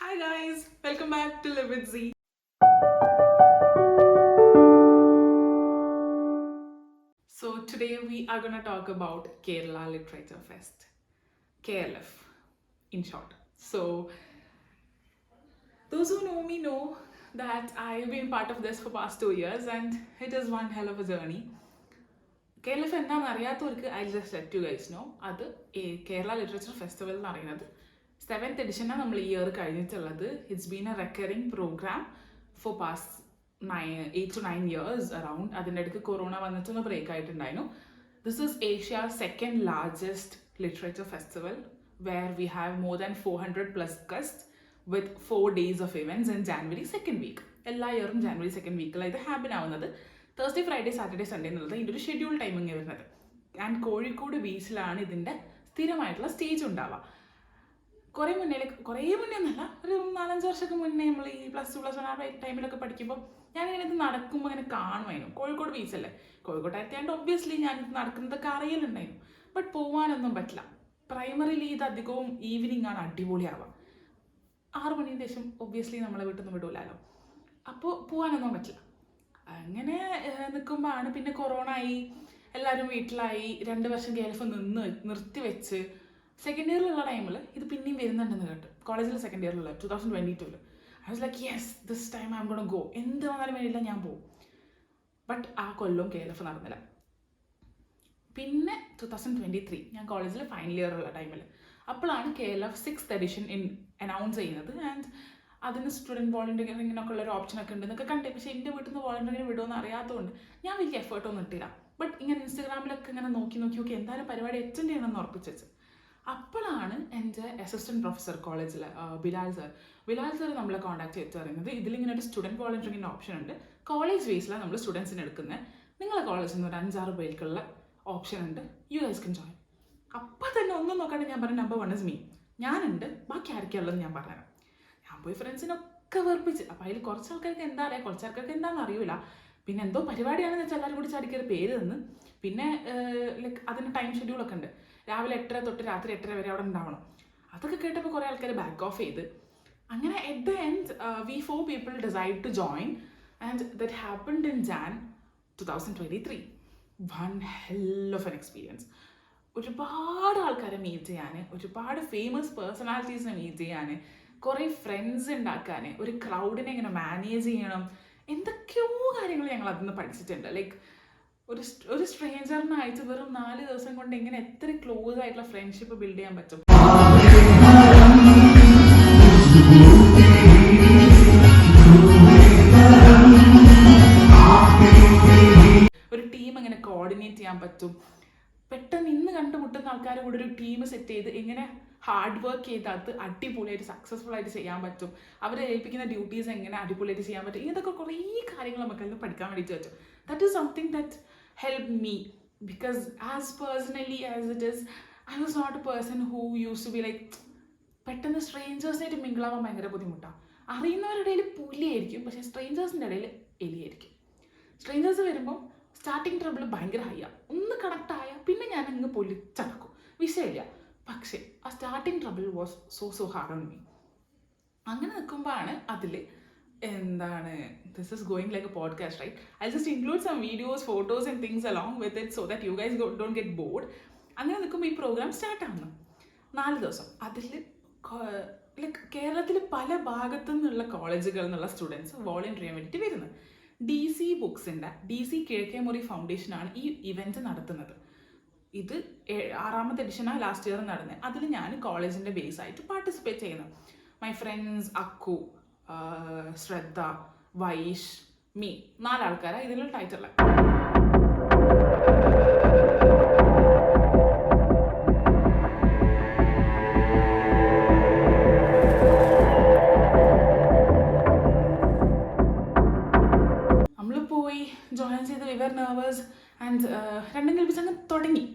Hi guys, welcome back to Live with Z. So today we are gonna talk about Kerala Literature Fest, KLF in short. So those who know me know that I've been part of this for past 2 years and it is one hell of a journey. KLF എന്താണെന്ന് അറിയാത്തവർക്ക് I just let you guys know. അത് Kerala literature festival എന്ന് പറയുന്നത് 7th എഡിഷനാണ് നമ്മൾ ഈ year കഴിഞ്ഞിട്ടുള്ളത്. It's been a recurring programme for past 8 to 9 years around. അതിൻ്റെ ഇടയ്ക്ക് കൊറോണ വന്നിട്ടൊന്ന് ബ്രേക്ക് ആയിട്ടുണ്ടായിരുന്നു. This is Asia second largest literature festival where we have more than 400 plus guests with 4 days of events in January 2nd week. എല്ലാ ഇയറും January 2nd വീക്കിലാണ് ഇത് happen ആവുന്നത്. Thursday Friday Saturday Sunday എന്നുള്ളത് ഇതിൻ്റെ ഒരു ഷെഡ്യൂൾ ടൈമിങ് വരുന്നത്. And Kozhikode ബീച്ചിലാണ് ഇതിൻ്റെ സ്ഥിരമായിട്ടുള്ള stage ഉണ്ടാവുക. കുറേ മുന്നേ ഒന്നല്ല, ഒരു 4-5 വർഷമൊക്കെ മുന്നേ നമ്മൾ ഈ +2 +1 ആ ടൈമിലൊക്കെ പഠിക്കുമ്പോൾ ഞാനിങ്ങനെ ഇത് നടക്കുമ്പോൾ ഇങ്ങനെ കാണുമായിരുന്നു. കോഴിക്കോട് ബീച്ചല്ലേ, കോഴിക്കോട്ടായിട്ടാണ്ട് ഒബ്വിയസ്ലി ഞാനിത് നടക്കുന്നതൊക്കെ അറിയലുണ്ടായിരുന്നു. ബട്ട് പോകാനൊന്നും പറ്റില്ല. പ്രൈമറിലി ഇത് അധികവും ഈവനിങ് ആണ് അടിപൊളിയാവുക. 6 മണിക്ക് ശേഷം ഒബ്വിയസ്ലി നമ്മളെ വീട്ടിൽ നിന്ന് വിടൂലല്ലോ, അപ്പോൾ പോകാനൊന്നും പറ്റില്ല. അങ്ങനെ നിൽക്കുമ്പോഴാണ് പിന്നെ കൊറോണ ആയി, എല്ലാവരും വീട്ടിലായി, 2 വർഷം KLF നിർത്തിവെച്ച് സെക്കൻഡ് ഇയറിലുള്ള ടൈമിൽ ഇത് പിന്നെയും വരുന്നുണ്ടെന്ന് കേട്ട്. കോളേജിൽ സെക്കൻഡ് ഇയറിലുള്ള 2022 I was like yes this time I am gonna go, എന്ത് വന്നാലും വേണ്ടിയില്ല ഞാൻ പോകും. ബട്ട് ആ കൊല്ലവും KLF നടന്നില്ല. പിന്നെ 2023 ഞാൻ കോളേജിൽ ഫൈനൽ ഇയർ ഉള്ള ടൈമിൽ അപ്പോഴാണ് KLF 6th എഡിഷൻ അനൗൺസ് ചെയ്യുന്നത്. ആൻഡ് അതിന് സ്റ്റുഡൻറ്റ് വോളണ്ടിയറിങ്ങിനൊക്കെ ഉള്ളൊരു ഓപ്ഷനൊക്കെ ഉണ്ടെന്നൊക്കെ കണ്ടേ. പക്ഷേ എൻ്റെ വീട്ടിൽ നിന്ന് വോളണ്ടിയറിങ്ങിന് വിടുമെന്ന് അറിയാത്തതുകൊണ്ട് ഞാൻ വലിയ എഫേർട്ടൊന്നും ഇട്ടില്ല. ബട്ട് ഇങ്ങനെ ഇൻസ്റ്റാഗ്രാമിലൊക്കെ ഇങ്ങനെ നോക്കി എന്തായാലും പരിപാടി അറ്റൻഡ് ചെയ്യണമെന്ന് ഉറപ്പിച്ചു വെച്ച്. അപ്പോഴാണ് എൻ്റെ അസിസ്റ്റൻറ്റ് പ്രൊഫസർ കോളേജിൽ ബിലാൽ സർ നമ്മളെ കോൺടാക്ട് ചെയ്തിട്ട് പറയുന്നത് ഇതിലിങ്ങനെ ഒരു സ്റ്റുഡൻറ്റ് വോളണ്ടിയറിങ്ങിൻ്റെ ഓപ്ഷൻ ഉണ്ട്, കോളേജ് ബേസിലാണ് നമ്മൾ സ്റ്റുഡൻസിന് എടുക്കുന്നത്, നിങ്ങളെ കോളേജിൽ നിന്ന് ഒരു 5-6 പേർക്കുള്ള ഓപ്ഷൻ ഉണ്ട്, യു ഗൈസ് കൻ ജോയിൻ. അപ്പം തന്നെ ഒന്നും നോക്കാണ്ട് ഞാൻ പറഞ്ഞ നമ്പർ 1 is me, ഞാനുണ്ട്, ബാക്കി ആർക്കുള്ളത് ഞാൻ പറഞ്ഞുതരാം. ഞാൻ പോയി ഫ്രണ്ട്സിനൊക്കെ വെറുപ്പിച്ച്. അപ്പോൾ അതിൽ കുറച്ച് ആൾക്കാർക്ക് എന്താ അറിയാം, കുറച്ച് ആൾക്കാർക്ക് എന്താണെന്ന് അറിയില്ല. പിന്നെ എന്തോ പരിപാടിയാണെന്ന് വെച്ചാൽ എല്ലാവരും കൂടി ചടിക്കൊരു പേര് തന്ന്. പിന്നെ ലൈക്ക് അതിന് ടൈം ഷെഡ്യൂളൊക്കെ ഉണ്ട്, രാവിലെ 8:30 തൊട്ട് രാത്രി 8:30 വരെ അവിടെ ഉണ്ടാവണം. അതൊക്കെ കേട്ടപ്പോൾ കുറേ ആൾക്കാർ ബാക്ക് ഓഫ് ചെയ്ത്. അങ്ങനെ at the end we 4 people decide to join and that happened in Jan 2023. One hell of an experience. ഒരുപാട് ആൾക്കാരെ മീറ്റ് ചെയ്യാൻ, ഒരുപാട് ഫേമസ് പേഴ്സണാലിറ്റീസിനെ മീറ്റ് ചെയ്യാൻ, കുറേ ഫ്രണ്ട്സ് ഉണ്ടാക്കാൻ, ഒരു ക്രൗഡിനെ ഇങ്ങനെ മാനേജ് ചെയ്യണം, എന്തൊക്കെയോ കാര്യങ്ങൾ ഞങ്ങൾ അതിൽ നിന്ന് പഠിച്ചിട്ടുണ്ട്. ലൈക്ക് ഒരു സ്ട്രേഞ്ചറിനായിട്ട് വെറും 4 ദിവസം കൊണ്ട് എങ്ങനെ എത്ര ക്ലോസ് ആയിട്ടുള്ള ഫ്രണ്ട്ഷിപ്പ് ബിൽഡ് ചെയ്യാൻ പറ്റും. ഒരു ടീം എങ്ങനെ കോർഡിനേറ്റ് ചെയ്യാൻ പറ്റും, പെട്ടെന്ന് ഇന്ന് കണ്ടുമുട്ടുന്ന ആൾക്കാരെ കൂടെ ഒരു ടീം സെറ്റ് ചെയ്ത് എങ്ങനെ ഹാർഡ് വർക്ക് ചെയ്തത് അടിപൊളിയായിട്ട് സക്സസ്ഫുൾ ആയിട്ട് ചെയ്യാൻ പറ്റും, അവരെ ഏൽപ്പിക്കുന്ന ഡ്യൂട്ടീസ് എങ്ങനെ അടിപൊളിയായിട്ട് ചെയ്യാൻ പറ്റും, ഇതൊക്കെ കുറേ കാര്യങ്ങൾ നമുക്കെല്ലാം പഠിക്കാൻ വേണ്ടിയിട്ട് പറ്റും. That is something that helped me because as personally as it is, I was not a person who used to be like പെട്ടെന്ന് സ്ട്രേഞ്ചേഴ്സിനായിട്ട് മിങ്കിളാവാൻ ഭയങ്കര ബുദ്ധിമുട്ടാണ്. അറിയുന്നവരുടെ ഇടയിൽ പുലിയായിരിക്കും, പക്ഷേ സ്ട്രേഞ്ചേഴ്സിൻ്റെ ഇടയിൽ എലിയായിരിക്കും. സ്ട്രേഞ്ചേഴ്സ് വരുമ്പോൾ സ്റ്റാർട്ടിങ് ട്രബിൾ ഭയങ്കര ഹൈയാണ്, ഒന്ന് കണക്ട് ആയാൽ പിന്നെ ഞാൻ അങ്ങ് പൊലിച്ചടക്കും, വിഷയമില്ല. പക്ഷേ ആ starting trouble was so hard on me. അങ്ങനെ നിൽക്കുമ്പോഴാണ് അതിൽ എന്താണ് this is going like a podcast, right? I'll just include some videos, photos and things along with it so that you guys don't get bored. അങ്ങനെ നിൽക്കുമ്പോൾ ഈ programme start ആവുന്നു 4 ദിവസം. അതിൽ ലൈക്ക് കേരളത്തിൽ പല ഭാഗത്തു നിന്നുള്ള കോളേജുകളിൽ നിന്നുള്ള സ്റ്റുഡൻസ് വോളണ്ടിയർ ചെയ്യാൻ വേണ്ടിയിട്ട് വരുന്നത്. DC ബുക്സിൻ്റെ DC കിഴക്കേമുറി ഫൗണ്ടേഷനാണ് ഈ ഇവൻറ്റ് നടത്തുന്നത്. ഇത് 6th എഡിഷനാണ് ലാസ്റ്റ് ഇയർ നടന്നത്. അതിൽ ഞാൻ കോളേജിൻ്റെ ബേസ് ആയിട്ട് പാർട്ടിസിപ്പേറ്റ് ചെയ്യുന്നു. മൈ ഫ്രണ്ട്സ് അക്കു, ശ്രദ്ധ, വൈഷ്, മീ, 4 ആൾക്കാരാണ് ഇതിലുള്ള ടൈറ്റിലുള്ള. നമ്മൾ പോയി ജോയിൻ ചെയ്ത് വി വർ നെർവസ് ആൻഡ് 2 കൽപ്പിച്ച് അങ്ങ്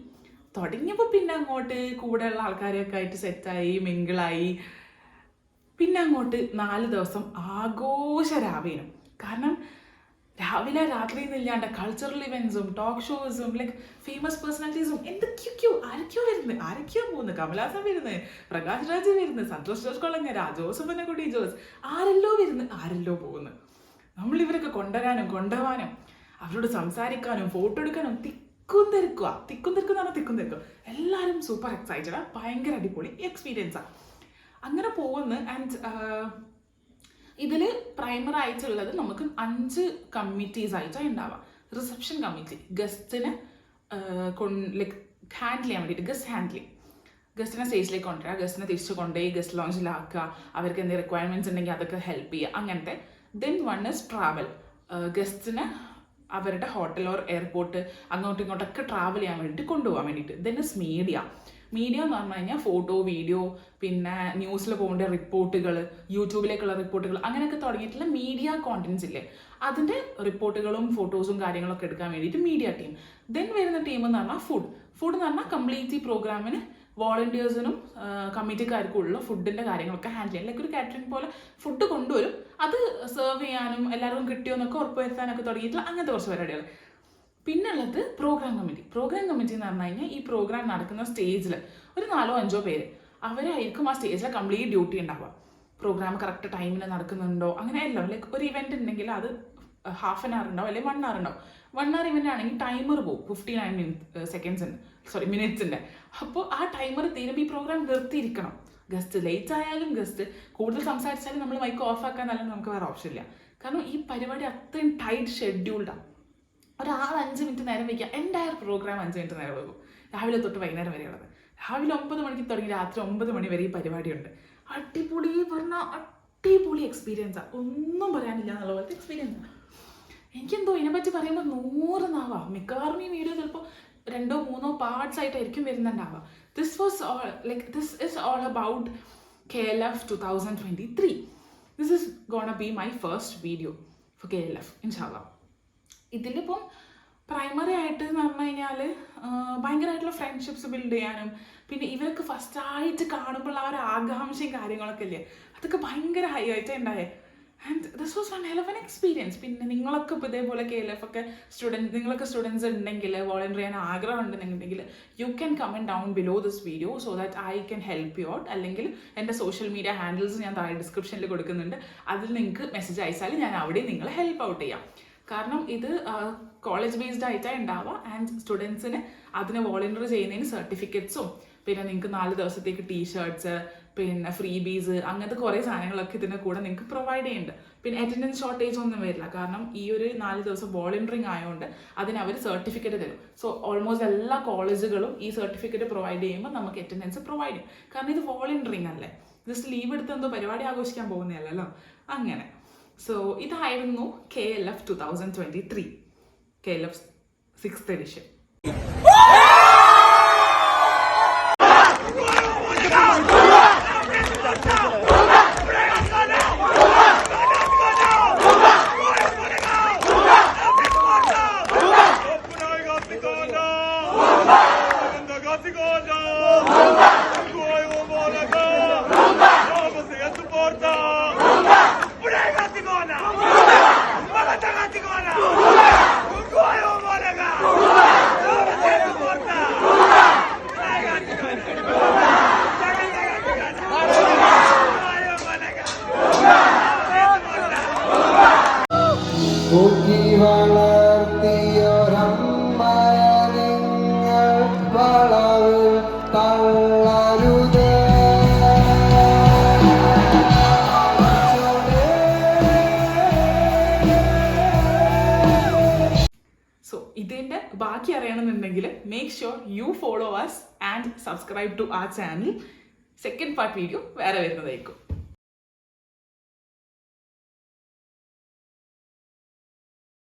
തുടങ്ങിയപ്പോൾ പിന്നെ അങ്ങോട്ട് കൂടെയുള്ള ആൾക്കാരെയൊക്കെ ആയിട്ട് സെറ്റായി, മിങ്കിളായി. പിന്നെ അങ്ങോട്ട് 4 ദിവസം ആഘോഷരാവേനും. കാരണം രാവിലെ രാത്രി എന്നില്ലാണ്ട് കൾച്ചറൽ ഇവൻസും ടോക്ക് ഷോസും ലൈക്ക് ഫേമസ് പേഴ്സണാലിറ്റീസും എന്തൊക്കെയൊക്കെയോ ആരൊക്കെയോ പോകുന്നു. കമലാസൻ വരുന്നത്, പ്രകാശ് രാജ് വരുന്നത്, സന്തോഷ് ജോസ് കൊളങ്ങര, ജോസഫ് പന്നക്കുട്ടി ജോസ്, ആരെല്ലോ പോകുന്നു. നമ്മളിവരൊക്കെ കൊണ്ടുപോകാനും അവരോട് സംസാരിക്കാനും ഫോട്ടോ എടുക്കാനും തിക്കും തിരക്കുക. എല്ലാവരും സൂപ്പർ എക്സൈറ്റഡാ, ഭയങ്കര അടിപൊളി എക്സ്പീരിയൻസാണ്. അങ്ങനെ പോകുന്നു. ആൻഡ് ഇതിൽ പ്രൈമർ ആയിട്ടുള്ളത് നമുക്ക് 5 കമ്മിറ്റീസ് ആയിട്ടാണ് ഉണ്ടാവുക. റിസപ്ഷൻ കമ്മിറ്റി, ഗസ്റ്റിനെ ലൈക്ക് ഹാൻഡിൽ ചെയ്യാൻ വേണ്ടിയിട്ട് ഗസ്റ്റിനെ സ്റ്റേജിലേക്ക് കൊണ്ടുവരിക, ഗസ്റ്റിനെ തിരിച്ചു കൊണ്ടുപോയി ഗസ്റ്റ് ലോഞ്ചിലാക്കുക, അവർക്ക് എന്തെങ്കിലും റിക്വയർമെൻറ്റ്സ് ഉണ്ടെങ്കിൽ അതൊക്കെ ഹെൽപ്പ് ചെയ്യുക, അങ്ങനത്തെ. ദെൻ 1 is ട്രാവൽ, ഗസ്റ്റിനെ അവരുടെ ഹോട്ടൽ ഓർ എയർപോർട്ട് അങ്ങോട്ടും ഇങ്ങോട്ടൊക്കെ ട്രാവൽ ചെയ്യാൻ വേണ്ടിയിട്ട് കൊണ്ടുപോകാൻ വേണ്ടിയിട്ട്. ദെൻ ഇസ് മീഡിയ എന്ന് പറഞ്ഞു കഴിഞ്ഞാൽ ഫോട്ടോ, വീഡിയോ, പിന്നെ ന്യൂസിൽ പോകേണ്ട റിപ്പോർട്ടുകൾ, യൂട്യൂബിലേക്കുള്ള റിപ്പോർട്ടുകൾ, അങ്ങനെയൊക്കെ തുടങ്ങിയിട്ടുള്ള മീഡിയ കോണ്ടൻസ് ഇല്ലേ, അതിൻ്റെ റിപ്പോർട്ടുകളും ഫോട്ടോസും കാര്യങ്ങളൊക്കെ എടുക്കാൻ വേണ്ടിയിട്ട് മീഡിയ ടീം. ദെൻ വരുന്ന ടീം എന്ന് പറഞ്ഞാൽ ഫുഡ് എന്ന് പറഞ്ഞാൽ കംപ്ലീറ്റ് ഈ പ്രോഗ്രാമിന് വോളണ്ടിയേഴ്സിനും കമ്മിറ്റിക്കാർക്കും ഉള്ള ഫുഡിൻ്റെ കാര്യങ്ങളൊക്കെ ഹാൻഡിൽ ചെയ്യാൻ, ലൈക്ക് ഒരു കാറ്ററിംഗ് പോലെ ഫുഡ് കൊണ്ടുവരും, അത് സെർവ് ചെയ്യാനും എല്ലാവർക്കും കിട്ടിയോ എന്നൊക്കെ ഉറപ്പുവരുത്താനൊക്കെ തുടങ്ങിയിട്ടുള്ള അങ്ങനത്തെ കുറച്ച് പരിപാടികൾ. പിന്നുള്ളത് പ്രോഗ്രാം കമ്മിറ്റി എന്ന് പറഞ്ഞു കഴിഞ്ഞാൽ ഈ പ്രോഗ്രാം നടക്കുന്ന സ്റ്റേജിൽ ഒരു 4-5 പേര് അവരായിരിക്കും ആ സ്റ്റേജിലെ കംപ്ലീറ്റ് ഡ്യൂട്ടി ഉണ്ടാവുക. പ്രോഗ്രാം കറക്റ്റ് ടൈമിൽ നടക്കുന്നുണ്ടോ അങ്ങനെ എല്ലാം, ലൈക്ക് ഒരു ഇവൻറ്റ് ഉണ്ടെങ്കിൽ അത് ഹാഫ് ആൻ അവർ ഉണ്ടാവും അല്ലെങ്കിൽ 1 hour ഉണ്ടാവും. 1 hour ഇവൻ്റ് ആണെങ്കിൽ ടൈമർ പോകും 59 മിനിറ്റ്സിൻ്റെ. അപ്പോൾ ആ ടൈമർ തീരുമ്പോൾ ഈ പ്രോഗ്രാം നിർത്തിയിരിക്കണം. ഗസ്റ്റ് ലേറ്റ് ആയാലും ഗസ്റ്റ് കൂടുതൽ സംസാരിച്ചാലും നമ്മൾ മൈക്ക് ഓഫ് ആക്കാന്നല്ലാതെ നമുക്ക് വേറെ ഓപ്ഷൻ ഇല്ല. കാരണം ഈ പരിപാടി അത്രയും ടൈറ്റ് ഷെഡ്യൂൾഡാണ്. ഒരാൾ 5 മിനിറ്റ് നേരം വയ്ക്കുക, എൻ്റയർ പ്രോഗ്രാം 5 മിനിറ്റ് നേരം വയ്ക്കും, രാവിലെ തൊട്ട് വൈകുന്നേരം വരെയുള്ളത്. രാവിലെ 9 മണിക്ക് തുടങ്ങി രാത്രി 9 മണി വരെ ഈ പരിപാടിയുണ്ട്. അടിപൊളി എക്സ്പീരിയൻസാണ്, ഒന്നും പറയാനില്ല എന്നുള്ള പോലത്തെ എക്സ്പീരിയൻസാണ്. എനിക്കെന്തോ ഇതിനെപ്പറ്റി പറയുമ്പോൾ 100 നാവാം. മിക്കവാറും ഈ വീഡിയോ ചിലപ്പോൾ 2-3 പാർട്സ് ആയിട്ടായിരിക്കും വരുന്നുണ്ടാവുക. This is all about KLF 2023. This is gonna be my first video for KLF, inshallah. ഇതിലിപ്പം പ്രൈമറി ആയിട്ട് എന്ന് പറഞ്ഞു കഴിഞ്ഞാൽ ഭയങ്കരമായിട്ടുള്ള ഫ്രണ്ട്ഷിപ്സ് ബിൽഡ് ചെയ്യാനും പിന്നെ ഇവരൊക്കെ ഫസ്റ്റായിട്ട് കാണുമ്പോൾ ആ ഒരു ആകാംക്ഷയും കാര്യങ്ങളൊക്കെ ഇല്ലേ, അതൊക്കെ ഭയങ്കര ഹൈ ആയിട്ടേ ഉണ്ടായേ. And this was one hell of an experience. പിന്നെ നിങ്ങളൊക്കെ ഇപ്പോൾ ഇതേപോലെ KLF ഒക്കെ നിങ്ങളൊക്കെ സ്റ്റുഡൻസ് ഉണ്ടെങ്കിൽ വോളണ്ടിയർ ചെയ്യാൻ ആഗ്രഹം ഉണ്ടെന്നുണ്ടെങ്കിൽ you can comment down below this video so that I can help you out. അല്ലെങ്കിൽ എൻ്റെ സോഷ്യൽ മീഡിയ ഹാൻഡിൽസ് ഞാൻ താഴെ ഡിസ്ക്രിപ്ഷനിൽ കൊടുക്കുന്നുണ്ട്, അതിൽ നിങ്ങൾക്ക് മെസ്സേജ് അയച്ചാൽ ഞാൻ അവിടെ നിങ്ങളെ ഹെൽപ്പ് ഔട്ട് ചെയ്യാം. കാരണം ഇത് കോളേജ് ബേസ്ഡ് ആയിട്ടാണ് ഉണ്ടാവുക. ആൻഡ് സ്റ്റുഡൻസിന് അതിന് വോളണ്ടിയർ ചെയ്യുന്നതിന് സർട്ടിഫിക്കറ്റ്സും പിന്നെ നിങ്ങൾക്ക് 4 ദിവസത്തേക്ക് ടീഷർട്ട്സ് പിന്നെ ഫ്രീ ബീസ് അങ്ങനത്തെ കുറേ സാധനങ്ങളൊക്കെ ഇതിൻ്റെ കൂടെ നിങ്ങൾക്ക് പ്രൊവൈഡ് ചെയ്യുന്നുണ്ട്. പിന്നെ അറ്റൻഡൻസ് ഷോർട്ടേജ് ഒന്നും വരില്ല, കാരണം ഈ ഒരു 4 ദിവസം വോളണ്ടിയറിങ് ആയതുകൊണ്ട് അതിന് അവർ സർട്ടിഫിക്കറ്റ് തരും. സോ ഓൾമോസ്റ്റ് എല്ലാ കോളേജുകളും ഈ സർട്ടിഫിക്കറ്റ് പ്രൊവൈഡ് ചെയ്യുമ്പോൾ നമുക്ക് അറ്റൻഡൻസ് പ്രൊവൈഡ് ചെയ്യും. കാരണം ഇത് വോളണ്ടിയറിങ് അല്ലേ, ജസ്റ്റ് ലീവ് എടുത്ത് എന്തോ പരിപാടി ആഘോഷിക്കാൻ പോകുന്നതല്ലല്ലോ അങ്ങനെ. സോ ഇതായിരുന്നു KLF 2023, KLF 6th edition. ഇതിൻ്റെ ബാക്കി അറിയണമെന്നുണ്ടെങ്കിൽ make sure you follow us and subscribe to our channel. Second part video വേറെ വരുന്നതായിരിക്കും.